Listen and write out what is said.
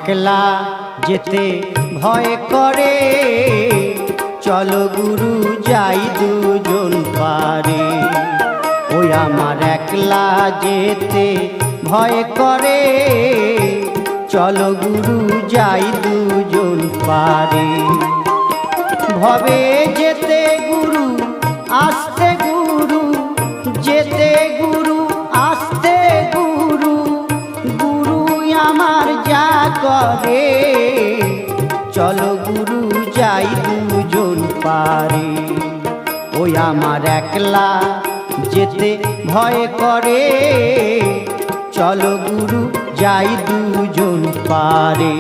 একলা যেতে ভয় করে, চলো গুরু যাই দুজন পারে। ওই আমার একলা যেতে ভয় করে, চলো গুরু যাই দুজন পারে। ভবে যেতে গুরু আসতে গুরু, যেতে গুরু আসতে গুরু, গুরু আমার যা করে, চলো গুরু যাই দুজন পারে। ওই আমার একলা যেতে ভয় করে, চলো গুরু যাই দুজন পারে।